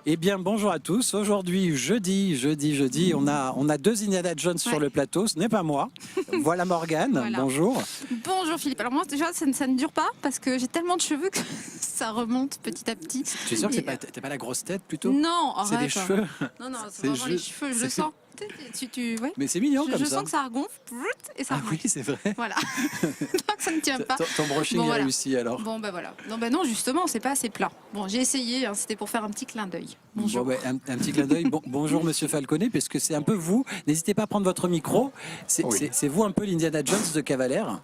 Eh bien, bonjour à tous. Aujourd'hui, jeudi, on a deux Indiana Jones sur le plateau. Ce n'est pas moi. Voilà Morgane. Voilà. Bonjour. Bonjour Philippe. Alors moi déjà, ça ne dure pas parce que j'ai tellement de cheveux que ça remonte petit à petit. Tu es sûr que t'es pas la grosse tête plutôt? Non, c'est des cheveux. Non, c'est vraiment les cheveux, je le sens. Ouais. Mais c'est mignon comme ça. Je sens que ça regonfle et ça remonte. Ah oui, c'est vrai. Voilà. Donc ça ne tient pas. Ton brushing est réussi alors. Bon ben voilà. Non, justement, c'est pas assez plat. Bon, j'ai essayé, hein, c'était pour faire un petit clin d'œil. Bonjour. Bon, un petit clin d'œil. Bonjour Monsieur Falconet, parce que c'est un peu vous. N'hésitez pas à prendre votre micro. C'est vous un peu l'Indiana Jones de Cavalère.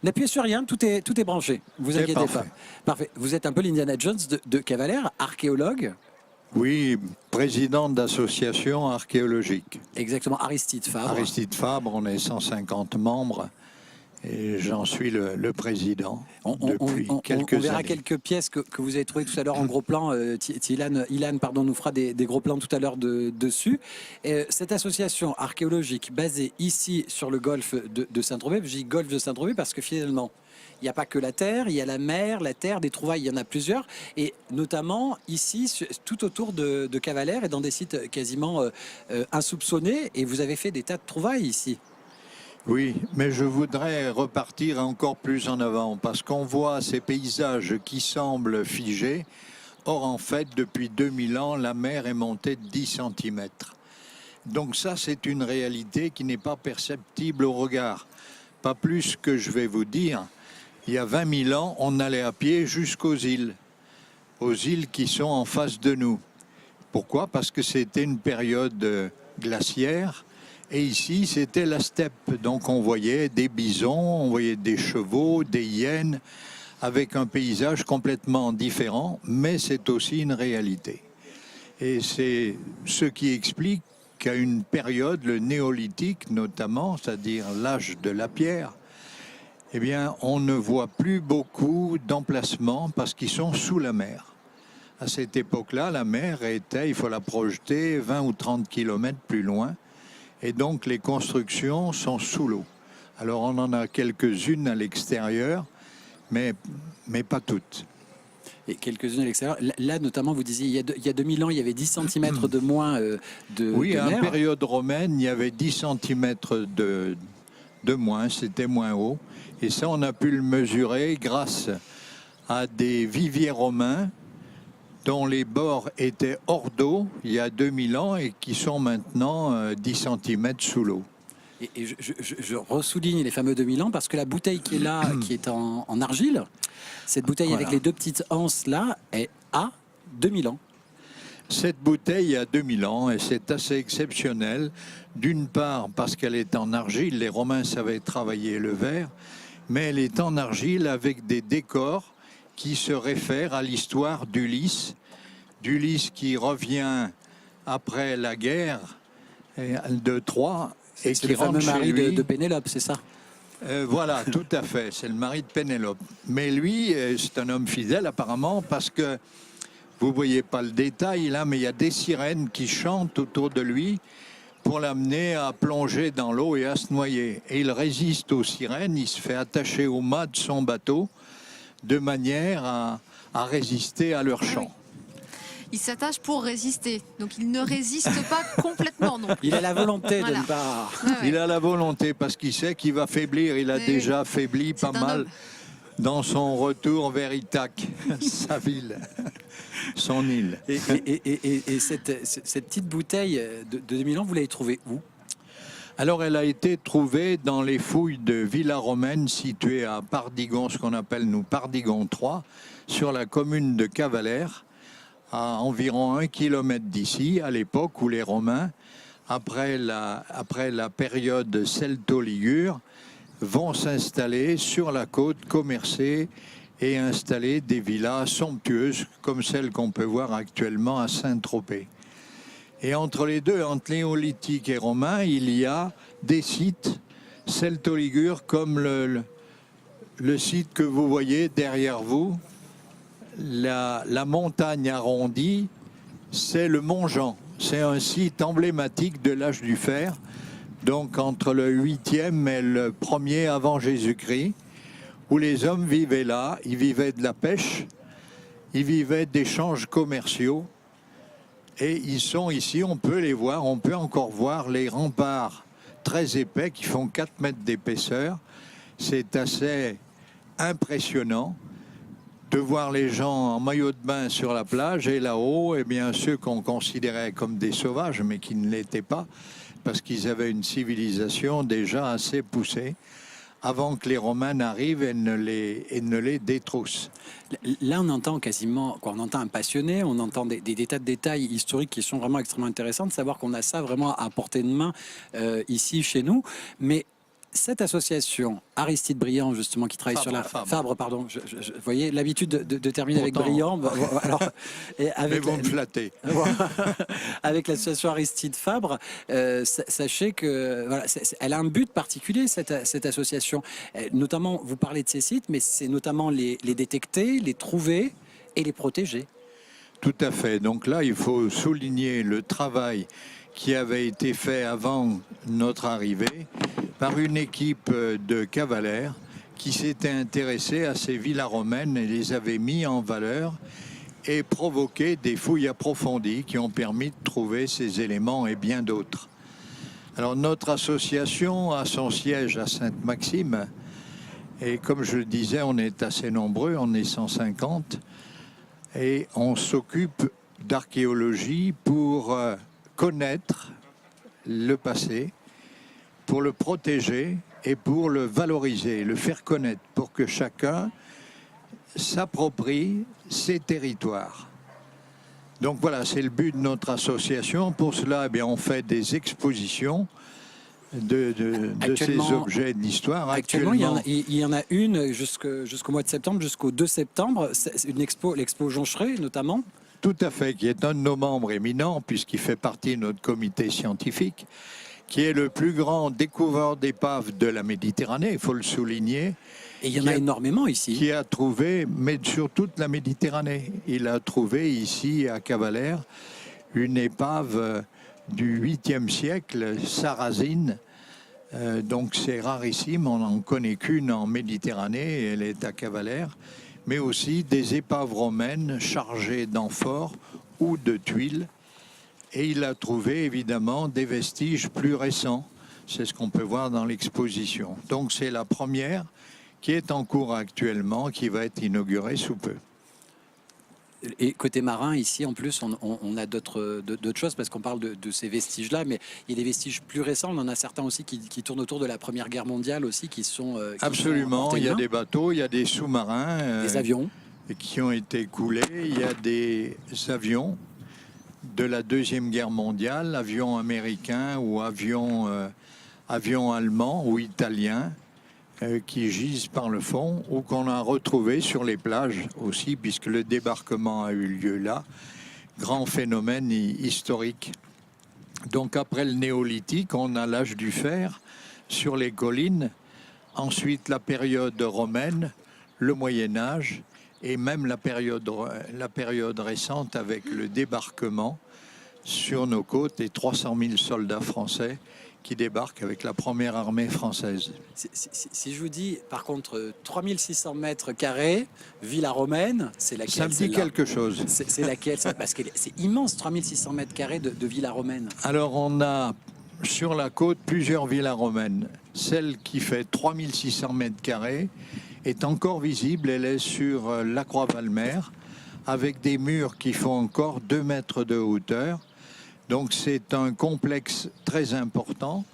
N'appuyez sur rien, tout est branché. Vous inquiétez pas. Parfait. Vous êtes un peu l'Indiana Jones de Cavalère, archéologue. Oui, président d'association archéologique. Exactement, Aristide Fabre. Aristide Fabre, on est 150 membres et j'en suis le président depuis quelques années. On verra quelques pièces que vous avez trouvées tout à l'heure en gros plan. Ilan nous fera des gros plans tout à l'heure dessus. Cette association archéologique basée ici sur le golfe de Saint-Tropez, je dis golfe de Saint-Tropez parce que finalement, il n'y a pas que la terre, il y a la mer, la terre, des trouvailles, il y en a plusieurs. Et notamment ici, tout autour de Cavalère et dans des sites quasiment insoupçonnés. Et vous avez fait des tas de trouvailles ici. Oui, mais je voudrais repartir encore plus en avant parce qu'on voit ces paysages qui semblent figés. Or, en fait, depuis 2000 ans, la mer est montée de 10 cm. Donc ça, c'est une réalité qui n'est pas perceptible au regard. Pas plus que je vais vous dire. Il y a 20 000 ans, on allait à pied jusqu'aux îles qui sont en face de nous. Pourquoi? Parce que c'était une période glaciaire et ici, c'était la steppe. Donc on voyait des bisons, on voyait des chevaux, des hyènes, avec un paysage complètement différent, mais c'est aussi une réalité. Et c'est ce qui explique qu'à une période, le néolithique notamment, c'est-à-dire l'âge de la pierre, eh bien, on ne voit plus beaucoup d'emplacements parce qu'ils sont sous la mer. À cette époque-là, la mer était, il faut la projeter 20 ou 30 kilomètres plus loin. Et donc, les constructions sont sous l'eau. Alors, on en a quelques-unes à l'extérieur, mais pas toutes. Et quelques-unes à l'extérieur. Là, notamment, vous disiez, il y a 2000 ans, il y avait 10 cm de moins Oui, de à mer. la période romaine, il y avait 10 cm de moins, c'était moins haut. Et ça, on a pu le mesurer grâce à des viviers romains dont les bords étaient hors d'eau il y a 2000 ans et qui sont maintenant 10 cm sous l'eau. Et je ressouligne les fameux 2000 ans parce que la bouteille qui est là, qui est en argile, cette bouteille avec les deux petites anses là, est à 2000 ans. Cette bouteille a 2000 ans et c'est assez exceptionnel. D'une part parce qu'elle est en argile, les Romains savaient travailler le verre, mais elle est en argile avec des décors qui se réfèrent à l'histoire d'Ulysse. D'Ulysse qui revient après la guerre de Troie et qui le fameux mari de Pénélope, c'est ça? Voilà, tout à fait, c'est le mari de Pénélope. Mais lui, c'est un homme fidèle apparemment parce que vous ne voyez pas le détail là, mais il y a des sirènes qui chantent autour de lui pour l'amener à plonger dans l'eau et à se noyer. Et il résiste aux sirènes, il se fait attacher au mât de son bateau de manière à résister à leur chant. Il s'attache pour résister, donc il ne résiste pas complètement non plus. Il a la volonté de ne pas... Il a la volonté parce qu'il sait qu'il va faiblir, il a déjà faibli pas mal dans son retour vers Ithaque, sa ville, son île. Et cette petite bouteille de 2000 ans, vous l'avez trouvée où? Alors, elle a été trouvée dans les fouilles de Villa Romaine située à Pardigon, ce qu'on appelle nous Pardigon 3, sur la commune de Cavalère, à environ 1 kilomètre d'ici, à l'époque où les Romains, après la période celto-ligure, vont s'installer sur la côte, commercer et installer des villas somptueuses comme celles qu'on peut voir actuellement à Saint-Tropez. Et entre les deux, entre néolithique et romain, il y a des sites celto-ligures comme le site que vous voyez derrière vous, la montagne arrondie, c'est le Mont Jean. C'est un site emblématique de l'âge du fer, donc entre le 8e et le 1er avant Jésus-Christ, où les hommes vivaient là, ils vivaient de la pêche, ils vivaient d'échanges commerciaux, Et ils sont ici, on peut les voir, on peut encore voir les remparts très épais qui font 4 mètres d'épaisseur. C'est assez impressionnant de voir les gens en maillot de bain sur la plage et là-haut, eh bien, ceux qu'on considérait comme des sauvages, mais qui ne l'étaient pas, parce qu'ils avaient une civilisation déjà assez poussée, avant que les Romains n'arrivent et ne les détroussent. Là, on entend quasiment, quoi, on entend un passionné, on entend des tas de détails historiques qui sont vraiment extrêmement intéressants, de savoir qu'on a ça vraiment à portée de main ici, chez nous. Mais cette association, Aristide Briand, justement, qui travaille sur la... Fabre, pardon. Vous voyez, l'habitude de terminer avec Briand. Alors, et avec mais vous me flattez. Avec l'association Aristide Fabre, sachez que voilà, elle a un but particulier, cette association. Notamment, vous parlez de ces sites, mais c'est notamment les détecter, les trouver et les protéger. Tout à fait. Donc là, il faut souligner le travail qui avait été fait avant notre arrivée par une équipe de cavalaires qui s'était intéressée à ces villas romaines et les avait mis en valeur et provoqué des fouilles approfondies qui ont permis de trouver ces éléments et bien d'autres. Alors notre association a son siège à Sainte-Maxime et comme je le disais, on est assez nombreux, on est 150 et on s'occupe d'archéologie pour connaître le passé, pour le protéger et pour le valoriser, le faire connaître, pour que chacun s'approprie ses territoires. Donc voilà, c'est le but de notre association. Pour cela, eh bien, on fait des expositions de ces objets d'histoire. Actuellement, il y en a une jusqu'au mois de septembre, jusqu'au 2 septembre, c'est une expo, l'expo Joncherey notamment. Tout à fait, qui est un de nos membres éminents, puisqu'il fait partie de notre comité scientifique, qui est le plus grand découvreur d'épaves de la Méditerranée, il faut le souligner. Et il y en a énormément ici. Qui a trouvé, mais sur toute la Méditerranée, il a trouvé ici à Cavalère une épave du 8e siècle, sarrasine. Donc c'est rarissime, on n'en connaît qu'une en Méditerranée, elle est à Cavalère. Mais aussi des épaves romaines chargées d'amphores ou de tuiles. Et il a trouvé évidemment des vestiges plus récents. C'est ce qu'on peut voir dans l'exposition. Donc c'est la première qui est en cours actuellement, qui va être inaugurée sous peu. Et côté marin, ici, en plus, on a d'autres choses, parce qu'on parle de ces vestiges-là, mais il y a des vestiges plus récents. On en a certains aussi qui tournent autour de la Première Guerre mondiale aussi, qui sont... Absolument, il y a des bateaux, il y a des sous-marins. Des avions. Qui ont été coulés. Il y a des avions de la Deuxième Guerre mondiale, avions américains ou avions allemands ou italiens, qui gisent par le fond ou qu'on a retrouvés sur les plages aussi, puisque le débarquement a eu lieu là. Grand phénomène historique. Donc après le néolithique, on a l'âge du fer sur les collines, ensuite la période romaine, le Moyen-Âge et même la période récente avec le débarquement sur nos côtes et 300 000 soldats français qui débarquent avec la première armée française. Si je vous dis, par contre, 3600 mètres carrés, villa romaine, c'est laquelle? Ça me dit quelque chose. C'est laquelle? Parce que c'est immense, 3600 mètres carrés de villa romaine. Alors, on a sur la côte plusieurs villas romaines. Celle qui fait 3600 mètres carrés est encore visible. Elle est sur la Croix-Valmer, avec des murs qui font encore 2 mètres de hauteur. Donc c'est un complexe très important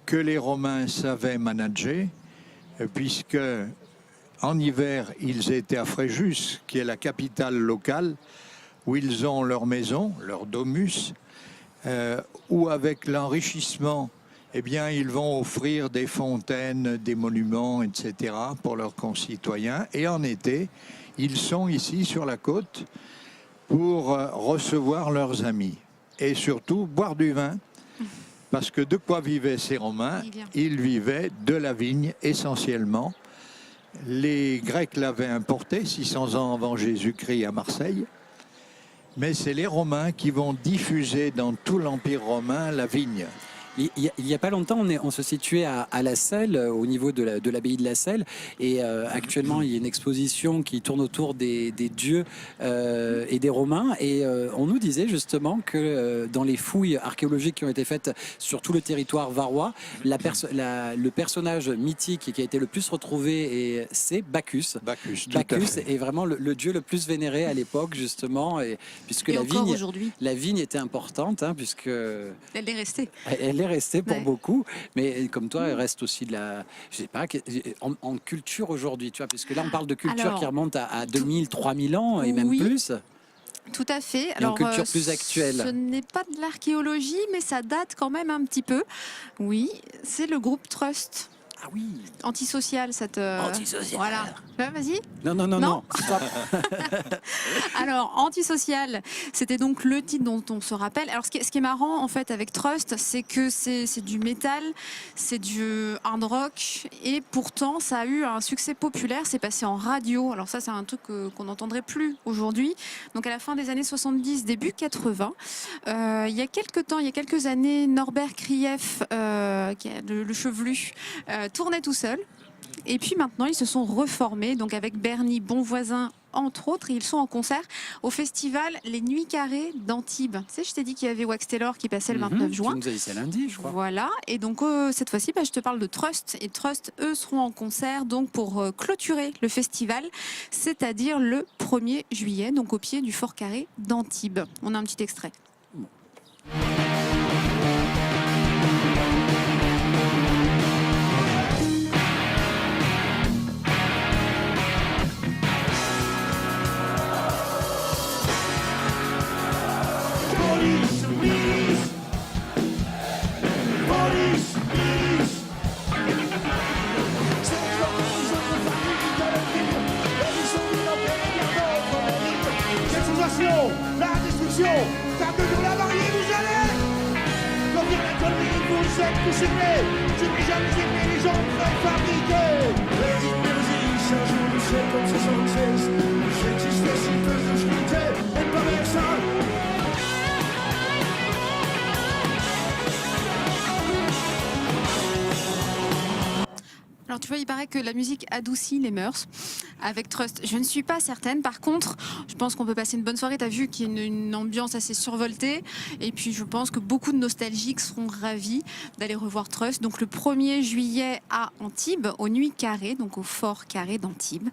que les Romains savaient manager, puisque en hiver, ils étaient à Fréjus, qui est la capitale locale, où ils ont leur maison, leur domus, où avec l'enrichissement, eh bien, ils vont offrir des fontaines, des monuments, etc. pour leurs concitoyens. Et en été, ils sont ici sur la côte pour recevoir leurs amis. Et surtout boire du vin, parce que de quoi vivaient ces Romains? Ils vivaient de la vigne essentiellement. Les Grecs l'avaient importé 600 ans avant Jésus-Christ à Marseille, mais c'est les Romains qui vont diffuser dans tout l'Empire romain la vigne. Il y a pas longtemps, on se situait à La Selle, au niveau de l'abbaye de La Selle, et actuellement il y a une exposition qui tourne autour des dieux et des Romains, et on nous disait justement que dans les fouilles archéologiques qui ont été faites sur tout le territoire varois, le personnage mythique qui a été le plus retrouvé, c'est Bacchus. Bacchus, tout à Bacchus fait. est vraiment le dieu le plus vénéré à l'époque, justement, puisque Et encore aujourd'hui, la vigne était importante, hein, puisque elle est restée. elle est restée pour Ouais. beaucoup, mais comme toi, elle reste aussi de la, je sais pas, en culture aujourd'hui, tu vois, puisque là on parle de culture Alors, qui remonte à 2000, 3000 ans et même Oui. plus. Tout à fait. Et en culture plus actuelle. Ce n'est pas de l'archéologie, mais ça date quand même un petit peu. Oui, c'est le groupe Trust. Ah oui. Antisocial, cette. Antisocial. Voilà. Vas-y. Non, non, non, Non. non. Stop. Alors, Antisocial, c'était donc le titre dont on se rappelle. Alors, ce qui est marrant, en fait, avec Trust, c'est que c'est du métal, c'est du hard rock, et pourtant, ça a eu un succès populaire. C'est passé en radio. Alors ça, c'est un truc qu'on n'entendrait plus aujourd'hui. Donc, à la fin des années 70, début 80, il y a quelques années, Norbert Krief, qui est le chevelu, tournait tout seul. Et puis maintenant, ils se sont reformés, donc avec Bernie Bonvoisin, entre autres, et ils sont en concert au festival Les Nuits Carrées d'Antibes. Tu sais, je t'ai dit qu'il y avait Wax Taylor qui passait le 29 juin. Tu nous as dit c'est lundi, je crois. Voilà, et donc cette fois-ci, je te parle de Trust. Et Trust, eux, seront en concert donc pour clôturer le festival, c'est-à-dire le 1er juillet, donc au pied du Fort Carré d'Antibes. On a un petit extrait. La destruction, car de nous la mariée vous allez. Quand vient la connerie, vous êtes tous aimés. Je n'ai jamais aimé les gens préfabriqués. Les musiques, un jour du ciel comme 76. J'existais si peu que je quittais, et pas même ça. Alors tu vois, il paraît que la musique adoucit les mœurs avec Trust. Je ne suis pas certaine. Par contre, je pense qu'on peut passer une bonne soirée. Tu as vu qu'il y a une ambiance assez survoltée. Et puis je pense que beaucoup de nostalgiques seront ravis d'aller revoir Trust. Donc le 1er juillet à Antibes, aux Nuits Carrées, donc au Fort Carré d'Antibes.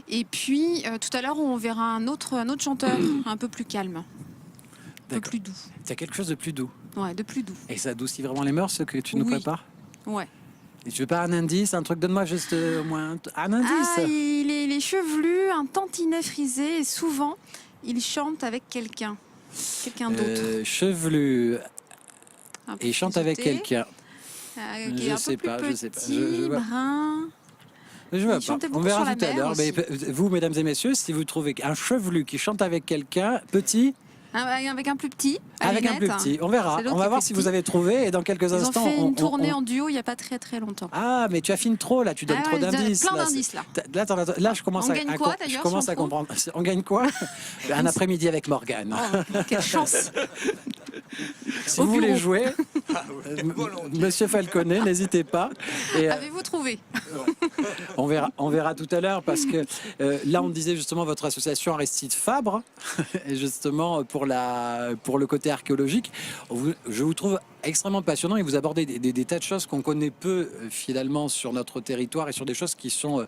Et puis tout à l'heure, on verra un autre chanteur un peu plus calme, un peu D'accord. plus doux. C'est quelque chose de plus doux. Ouais, de plus doux. Et ça adoucit vraiment les mœurs, ce que tu nous Oui. prépares. Ouais. Et tu veux pas un indice, un truc, donne-moi juste au moins un indice. Ah, il est chevelu, un tantinet frisé, et souvent, il chante avec quelqu'un d'autre. Chevelu Un peu et chante avec frisotté, quelqu'un. qui est Je un sais peu pas, plus je sais pas. petit, Je vois. brun. Je vois Il pas. chantait On beaucoup verra sur la tout à mer l'heure. aussi. Mais vous, mesdames et messieurs, si vous trouvez un chevelu qui chante avec quelqu'un, petit, Avec un plus petit. à avec un plus lunettes. petit, on verra. C'est l'autre On va qui est voir plus si petit. vous avez trouvé. Et dans quelques Ils ont instants, fait on- une tournée on- en duo il n'y a pas très longtemps. Ah, mais tu affines trop là. Tu donnes Ah trop ouais, je donne d'indices. plein là. d'indices, là. Là, je commence On à, gagne à quoi, com- je d'ailleurs, commence si on à prend comprendre. On gagne quoi? Un après-midi avec Morgane. Oh, quelle chance. Si Au vous voulez bureau. jouer, Monsieur Falconet, n'hésitez pas. Et, Avez-vous trouvé? on verra tout à l'heure parce que là, on disait justement votre association Aristide Fabre, et justement pour le côté archéologique, je vous trouve extrêmement passionnant et vous abordez des tas de choses qu'on connaît peu finalement sur notre territoire et sur des choses qui sont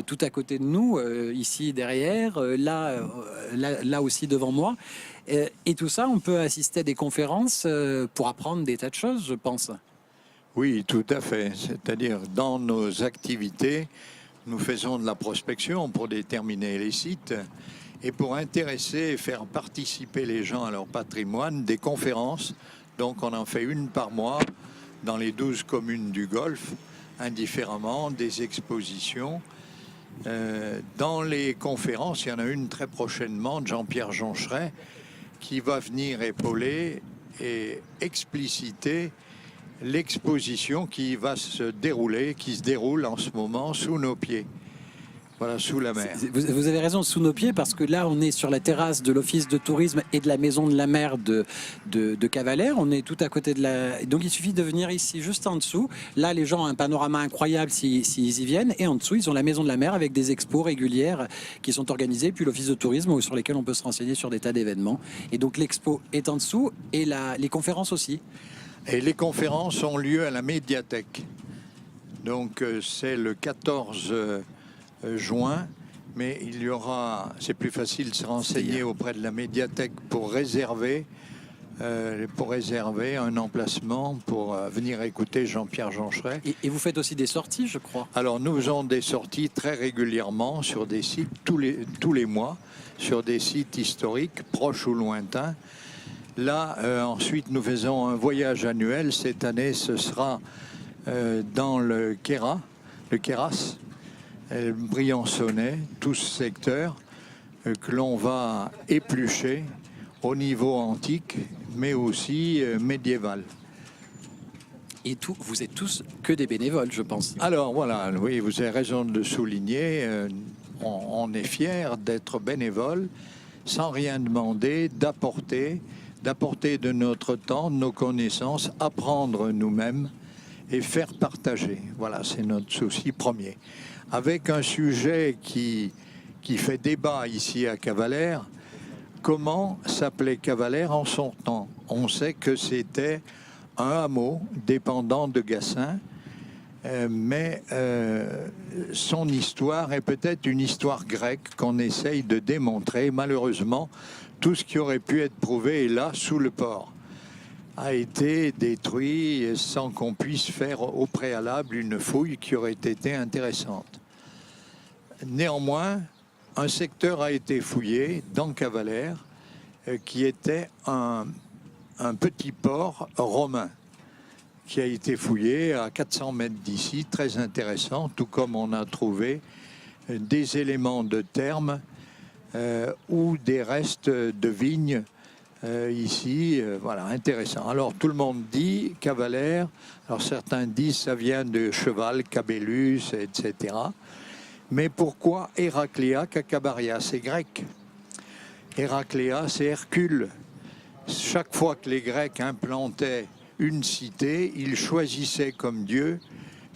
tout à côté de nous, ici derrière, là aussi devant moi. Et tout ça, on peut assister à des conférences pour apprendre des tas de choses, je pense. Oui, tout à fait. C'est-à-dire, dans nos activités, nous faisons de la prospection pour déterminer les sites et pour intéresser et faire participer les gens à leur patrimoine, des conférences. Donc, on en fait une par mois dans les 12 communes du Golfe, indifféremment, des expositions. Dans les conférences, il y en a une très prochainement de Jean-Pierre Joncheret qui va venir épauler et expliciter l'exposition qui va se dérouler, qui se déroule en ce moment sous nos pieds. Voilà, sous la mer. Vous avez raison, sous nos pieds, parce que là, on est sur la terrasse de l'Office de tourisme et de la Maison de la Mer de Cavalère. On est tout à côté de la... Donc, il suffit de venir ici, juste en dessous. Là, les gens ont un panorama incroyable s'ils y viennent. Et en dessous, ils ont la Maison de la Mer avec des expos régulières qui sont organisées, puis l'Office de tourisme sur lesquels on peut se renseigner sur des tas d'événements. Et donc, l'expo est en dessous et les conférences aussi. Et les conférences ont lieu à la médiathèque. Donc, c'est le 14 juin, mais il y aura, c'est plus facile de se renseigner auprès de la médiathèque pour réserver un emplacement pour venir écouter Jean-Pierre Joncheret. Et vous faites aussi des sorties, je crois. Alors nous faisons des sorties très régulièrement sur des sites tous les mois, sur des sites historiques proches ou lointains. Là, ensuite, nous faisons un voyage annuel. Cette année, ce sera dans le Queyras, Briançonnais, tout ce secteur que l'on va éplucher au niveau antique, mais aussi médiéval. Et vous êtes tous que des bénévoles, je pense. Alors voilà, oui, vous avez raison de le souligner. On est fiers d'être bénévoles, sans rien demander, d'apporter de notre temps, de nos connaissances, apprendre nous-mêmes et faire partager. Voilà, c'est notre souci premier. Avec un sujet qui fait débat ici à Cavalère, comment s'appelait Cavalère en son temps? On sait que c'était un hameau dépendant de Gassin, mais son histoire est peut-être une histoire grecque qu'on essaye de démontrer. Malheureusement, tout ce qui aurait pu être prouvé est là, sous le port, a été détruit sans qu'on puisse faire au préalable une fouille qui aurait été intéressante. Néanmoins, un secteur a été fouillé dans Cavalère qui était un petit port romain qui a été fouillé à 400 mètres d'ici, très intéressant, tout comme on a trouvé des éléments de thermes ou des restes de vignes ici, voilà, intéressant. Alors tout le monde dit Cavalère, alors certains disent ça vient de cheval, Cabellus, etc. Mais pourquoi Héracléa, Cacabaria? C'est grec. Héracléa, c'est Hercule. Chaque fois que les Grecs implantaient une cité, ils choisissaient comme dieu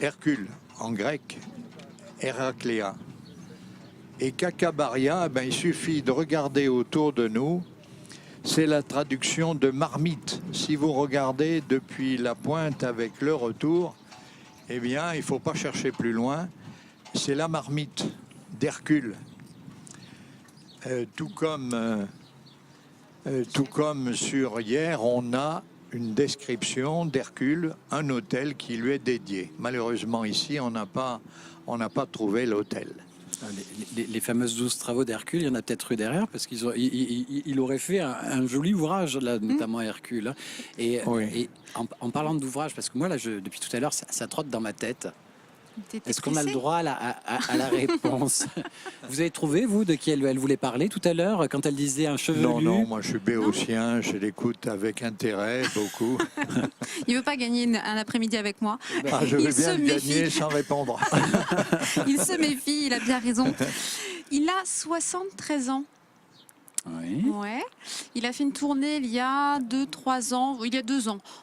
Hercule, en grec, Héracléa. Et Cacabaria, ben, il suffit de regarder autour de nous, c'est la traduction de marmite. Si vous regardez depuis la pointe avec le retour, eh bien, il ne faut pas chercher plus loin. C'est la marmite d'Hercule. Tout comme sur hier, on a une description d'Hercule, un hôtel qui lui est dédié. Malheureusement, ici, on n'a pas trouvé l'hôtel. Les fameuses 12 travaux d'Hercule, il y en a peut-être rue derrière, parce qu'il aurait fait un joli ouvrage, là, notamment Hercule. Hein. Et en parlant d'ouvrage, parce que moi, là, depuis tout à l'heure, ça trotte dans ma tête. Est-ce qu'on a le droit à la réponse? Vous avez trouvé, vous, de qui elle voulait parler tout à l'heure, quand elle disait un chevelu? Non, moi je suis béotien, je l'écoute avec intérêt, beaucoup. Il ne veut pas gagner un après-midi avec moi. Ah, je vais bien le gagner sans répondre. Il se méfie, il a bien raison. Il a 73 ans. Oui. Ouais. Il a fait une tournée il y a 2 ans,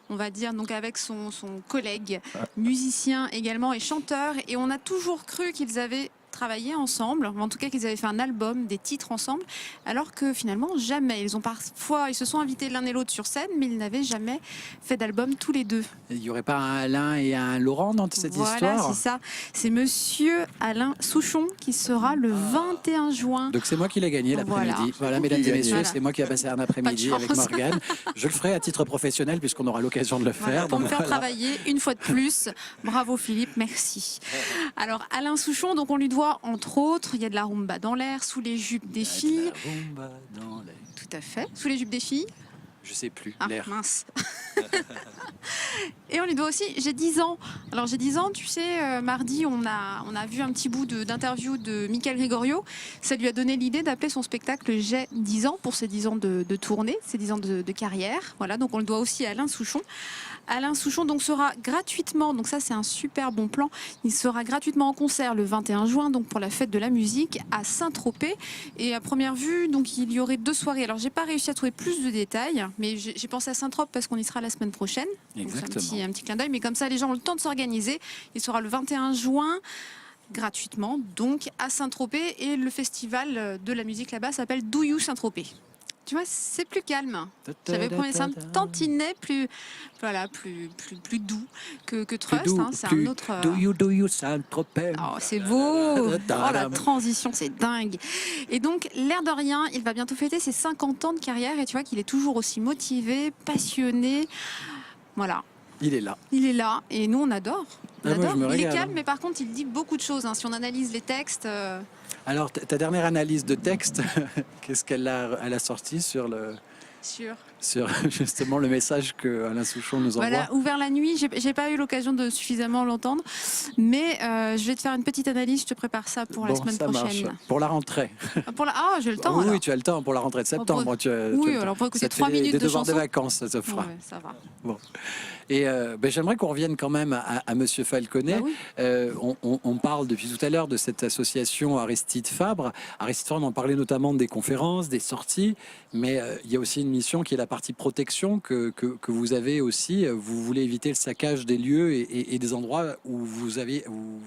on va dire, donc avec son collègue, musicien également et chanteur. Et on a toujours cru qu'ils avaient travaillé ensemble, en tout cas qu'ils avaient fait un album, des titres ensemble, alors que finalement jamais. Ils se sont invités l'un et l'autre sur scène, mais ils n'avaient jamais fait d'album tous les deux. Il n'y aurait pas un Alain et un Laurent dans cette histoire? Voilà, c'est ça. C'est monsieur Alain Souchon qui sera le 21 juin. Donc c'est moi qui l'ai gagné l'après-midi. Voilà, mesdames et messieurs, c'est moi qui ai passé un après-midi avec Morgane. Je le ferai à titre professionnel puisqu'on aura l'occasion de le faire. Pour me faire travailler une fois de plus. Bravo Philippe, merci. Alors Alain Souchon, donc on lui doit entre autres, il y a de la rumba dans l'air, sous les jupes des filles. Rumba dans l'air. Tout à fait. Sous les jupes des filles. Je sais plus. Ah, l'air. mince. Et on lui doit aussi, j'ai 10 ans. Alors j'ai 10 ans, tu sais, mardi, on a vu un petit bout d'interview de Michael Gregorio. Ça lui a donné l'idée d'appeler son spectacle J'ai 10 ans pour ses 10 ans de tournée, ses 10 ans de carrière. Voilà, donc on le doit aussi à Alain Souchon. Alain Souchon donc sera gratuitement, donc ça c'est un super bon plan, il sera gratuitement en concert le 21 juin donc pour la fête de la musique à Saint-Tropez. Et à première vue, donc il y aurait 2 soirées. Alors j'ai pas réussi à trouver plus de détails, mais j'ai pensé à Saint-Tropez parce qu'on y sera la semaine prochaine. Exactement. Donc, un petit clin d'œil, mais comme ça les gens ont le temps de s'organiser. Il sera le 21 juin gratuitement donc à Saint-Tropez et le festival de la musique là-bas s'appelle Do You Saint-Tropez. Tu vois, c'est plus calme. J'avais promis ça un tantinet plus doux que Trust. Hein, c'est un autre. Do you Saint-Tropez. Oh, c'est beau. Oh, la transition, c'est dingue. Et donc, l'air de rien, il va bientôt fêter ses 50 ans de carrière et tu vois qu'il est toujours aussi motivé, passionné. Voilà. Il est là. Il est là et nous on adore. On moi, adore. je me Il est régale. calme, mais par contre il dit beaucoup de choses. Hein. Si on analyse les textes. Alors, ta dernière analyse de texte, qu'est-ce qu'elle a sorti sur justement le message que Alain Souchon nous envoie? Voilà, Ouvert la nuit, j'ai pas eu l'occasion de suffisamment l'entendre, mais je vais te faire une petite analyse, je te prépare ça pour la semaine ça prochaine. marche. Pour la rentrée. Ah, j'ai le temps. Oui, alors. tu as le temps pour la rentrée de septembre. Oui, alors pour écouter ça te 3 fait des minutes de devoirs chanson. de vacances, ça se fera. Ouais, ça va. Bon. Et j'aimerais qu'on revienne quand même à Monsieur Falconet. Bah oui. On parle depuis tout à l'heure de cette association Aristide Fabre. Aristide Fabre, on en parlait notamment des conférences, des sorties, mais il y a aussi une mission qui est la partie protection que vous avez aussi. Vous voulez éviter le saccage des lieux et des endroits où vous avez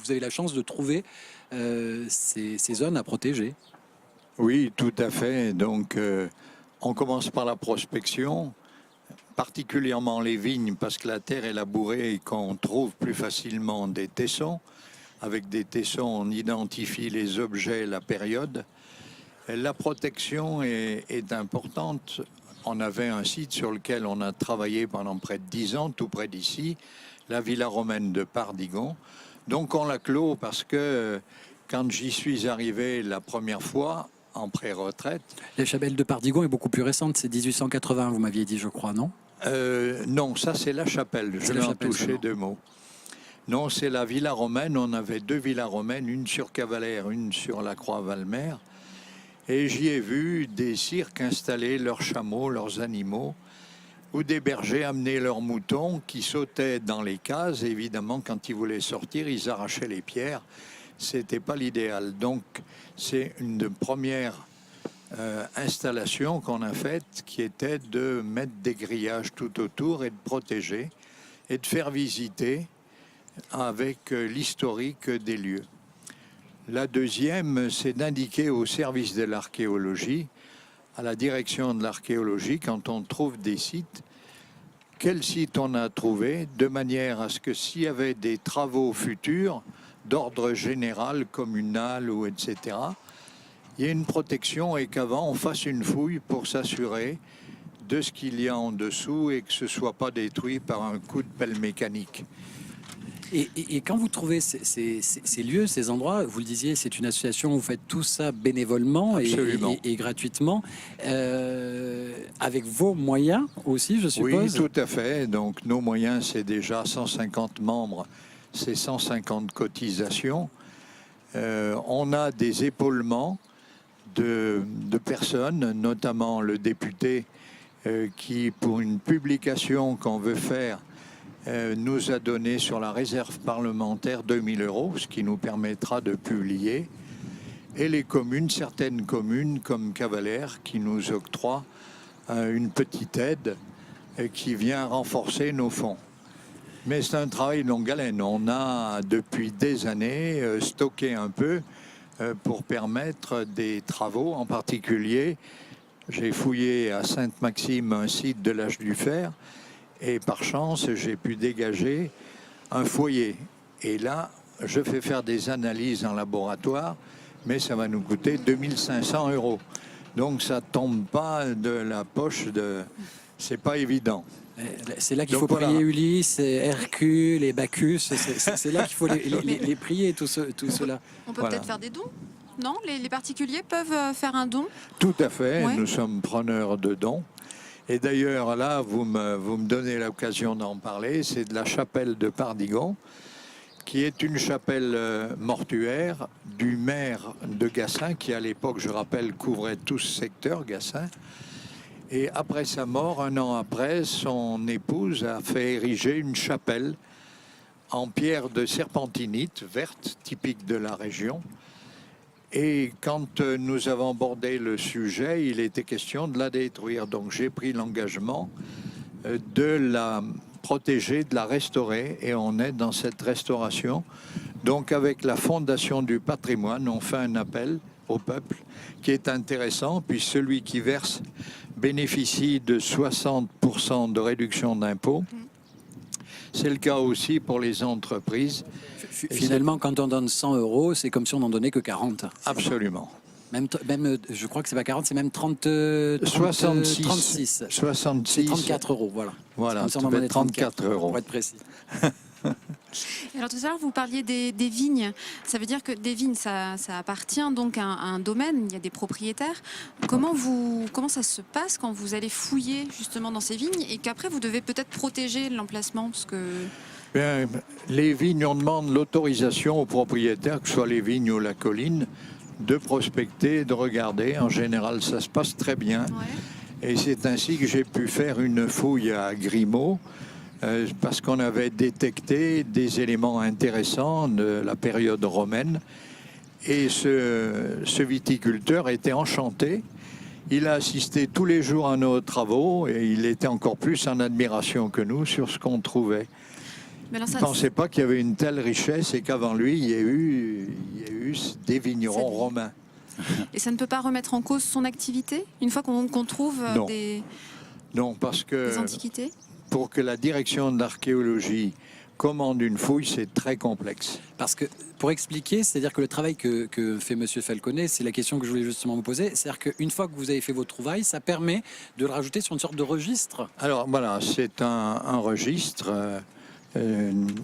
la chance de trouver ces zones à protéger. Oui, tout à fait. Donc, on commence par la prospection, particulièrement les vignes, parce que la terre est labourée et qu'on trouve plus facilement des tessons. Avec des tessons, on identifie les objets, la période. La protection est importante. On avait un site sur lequel on a travaillé pendant près de 10 ans, tout près d'ici, la Villa romaine de Pardigon. Donc on l'a clos parce que quand j'y suis arrivé la première fois, en pré-retraite... La chapelle de Pardigon est beaucoup plus récente, c'est 1880, vous m'aviez dit, je crois, non? Non, ça c'est la chapelle, je vais en toucher 2 mots. Non, c'est la Villa romaine, on avait 2 villas romaines, une sur Cavalère, une sur la Croix-Valmer. Et j'y ai vu des cirques installer leurs chameaux, leurs animaux, ou des bergers amener leurs moutons qui sautaient dans les cases. Et évidemment, quand ils voulaient sortir, ils arrachaient les pierres. C'était pas l'idéal. Donc, c'est une première installation qu'on a faite qui était de mettre des grillages tout autour et de protéger et de faire visiter avec l'historique des lieux. La deuxième, c'est d'indiquer au service de l'archéologie, à la direction de l'archéologie, quand on trouve des sites, quel site on a trouvé, de manière à ce que s'il y avait des travaux futurs, d'ordre général, communal ou etc., il y ait une protection et qu'avant on fasse une fouille pour s'assurer de ce qu'il y a en dessous et que ce ne soit pas détruit par un coup de pelle mécanique. Et quand vous trouvez ces lieux, ces endroits, vous le disiez, c'est une association, vous faites tout ça bénévolement et gratuitement, avec vos moyens aussi, je suppose. Oui, tout à fait. Donc nos moyens, c'est déjà 150 membres, c'est 150 cotisations. On a des épaulements de personnes, notamment le député qui, pour une publication qu'on veut faire, nous a donné sur la réserve parlementaire 2000 €, ce qui nous permettra de publier. Et les communes, certaines communes comme Cavalère, qui nous octroient une petite aide qui vient renforcer nos fonds. Mais c'est un travail de longue haleine. On a depuis des années stocké un peu pour permettre des travaux. En particulier, j'ai fouillé à Sainte-Maxime un site de l'âge du fer. Et par chance, j'ai pu dégager un foyer. Et là, je fais faire des analyses en laboratoire, mais ça va nous coûter 2500 €. Donc ça tombe pas de la poche de... C'est pas évident. C'est là qu'il faut prier Ulysse, Hercule et Bacchus. C'est là qu'il faut les prier, tout cela. On peut peut-être faire des dons, non? Les particuliers peuvent faire un don? Tout à fait, Ouais. Nous sommes preneurs de dons. Et d'ailleurs, là, vous me donnez l'occasion d'en parler. C'est de la chapelle de Pardigon, qui est une chapelle mortuaire du maire de Gassin, qui à l'époque, je rappelle, couvrait tout ce secteur, Gassin. Et après sa mort, un an après, son épouse a fait ériger une chapelle en pierre de serpentinite verte, typique de la région. Et quand nous avons abordé le sujet, il était question de la détruire. Donc j'ai pris l'engagement de la protéger, de la restaurer, et on est dans cette restauration. Donc avec la Fondation du patrimoine, on fait un appel au peuple qui est intéressant, puis celui qui verse bénéficie de 60% de réduction d'impôts. C'est le cas aussi pour les entreprises. Finalement, quand on donne 100 €, c'est comme si on n'en donnait que 40. Absolument. Même, je crois que c'est pas 40, c'est même 66. 36. 66. C'est 34 €, voilà. Voilà, C'est ça comme si on en fait donnait 34 €. Pour être précis. Alors tout à l'heure, vous parliez des vignes. Ça veut dire que des vignes, ça appartient donc à un domaine, il y a des propriétaires. Comment ça se passe quand vous allez fouiller justement dans ces vignes et qu'après vous devez peut-être protéger l'emplacement parce que... Bien, les vignes, on demande l'autorisation aux propriétaires, que ce soit les vignes ou la colline, de prospecter, de regarder. En général, ça se passe très bien. Ouais. Et c'est ainsi que j'ai pu faire une fouille à Grimaud, parce qu'on avait détecté des éléments intéressants de la période romaine. Et ce viticulteur était enchanté. Il a assisté tous les jours à nos travaux et il était encore plus en admiration que nous sur ce qu'on trouvait. Mais alors Il ça, ne pensait pas qu'il y avait une telle richesse et qu'avant lui, il y a eu des vignerons romains. et ça ne peut pas remettre en cause son activité une fois qu'on trouve Non. des Non, parce que des antiquités? pour que la direction de l'archéologie commande une fouille, c'est très complexe. Parce que, pour expliquer, c'est-à-dire que le travail que fait M. Falconet, c'est la question que je voulais justement vous poser, c'est-à-dire qu'une fois que vous avez fait vos trouvailles, ça permet de le rajouter sur une sorte de registre. Alors voilà, c'est un registre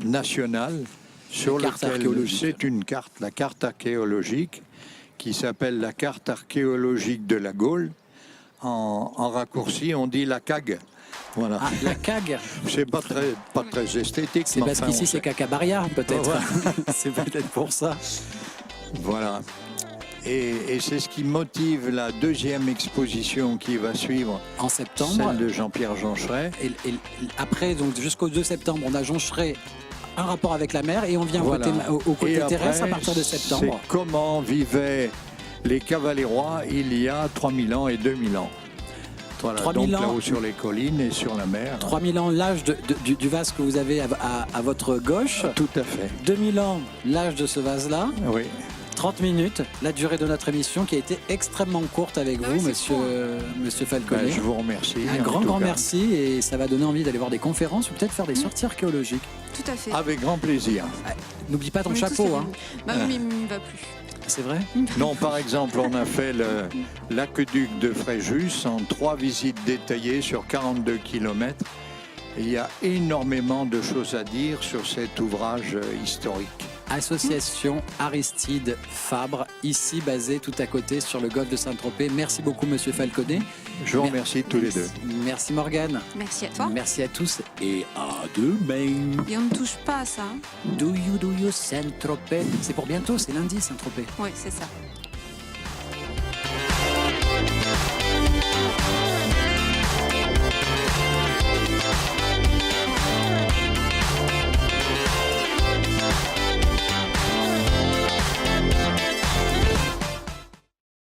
national sur Une carte lequel archéologique. c'est une carte, la carte archéologique, qui s'appelle la carte archéologique de la Gaule. En raccourci, on dit la CAG. Voilà. Ah, la CAG, C'est pas très esthétique. c'est mais parce enfin, qu'ici on c'est sait. Cacabaria, peut-être. Ouais. C'est peut-être pour ça. Voilà. Et c'est ce qui motive la deuxième exposition qui va suivre, En septembre. celle de Jean-Pierre Joncheret. Et après, donc jusqu'au 2 septembre, on a Joncheret, un rapport avec la mer, et on vient Voilà. au côté Et après, terrestre à partir de septembre. c'est comment vivaient les cavalerois il y a 3000 ans et 2000 ans. Voilà, 3000 donc ans. là-haut sur les collines et sur la mer. 3000 ans, l'âge du vase que vous avez à votre gauche. Tout à fait. 2000 ans, l'âge de ce vase-là. Oui. 30 minutes, la durée de notre émission qui a été extrêmement courte avec Ah vous, oui, c'est monsieur Falconet. Ben, je vous remercie. Un en grand, tout grand cas. merci, et ça va donner envie d'aller voir des conférences ou peut-être faire des sorties archéologiques. Tout à fait. Avec grand plaisir. N'oublie pas ton On est tous chapeau, les hein. mêmes. Bah oui, mais il ne me va plus. C'est vrai? Non, par exemple, on a fait l'aqueduc de Fréjus en 3 visites détaillées sur 42 km. Il y a énormément de choses à dire sur cet ouvrage historique. Association Aristide Fabre, ici basée tout à côté sur le golfe de Saint-Tropez. Merci beaucoup, monsieur Falconet. Je vous remercie tous les deux. Merci Morgane. Merci à toi. Merci à tous et à demain. Et on ne touche pas à ça. Do you Saint-Tropez? C'est pour bientôt, c'est lundi Saint-Tropez. Oui, c'est ça.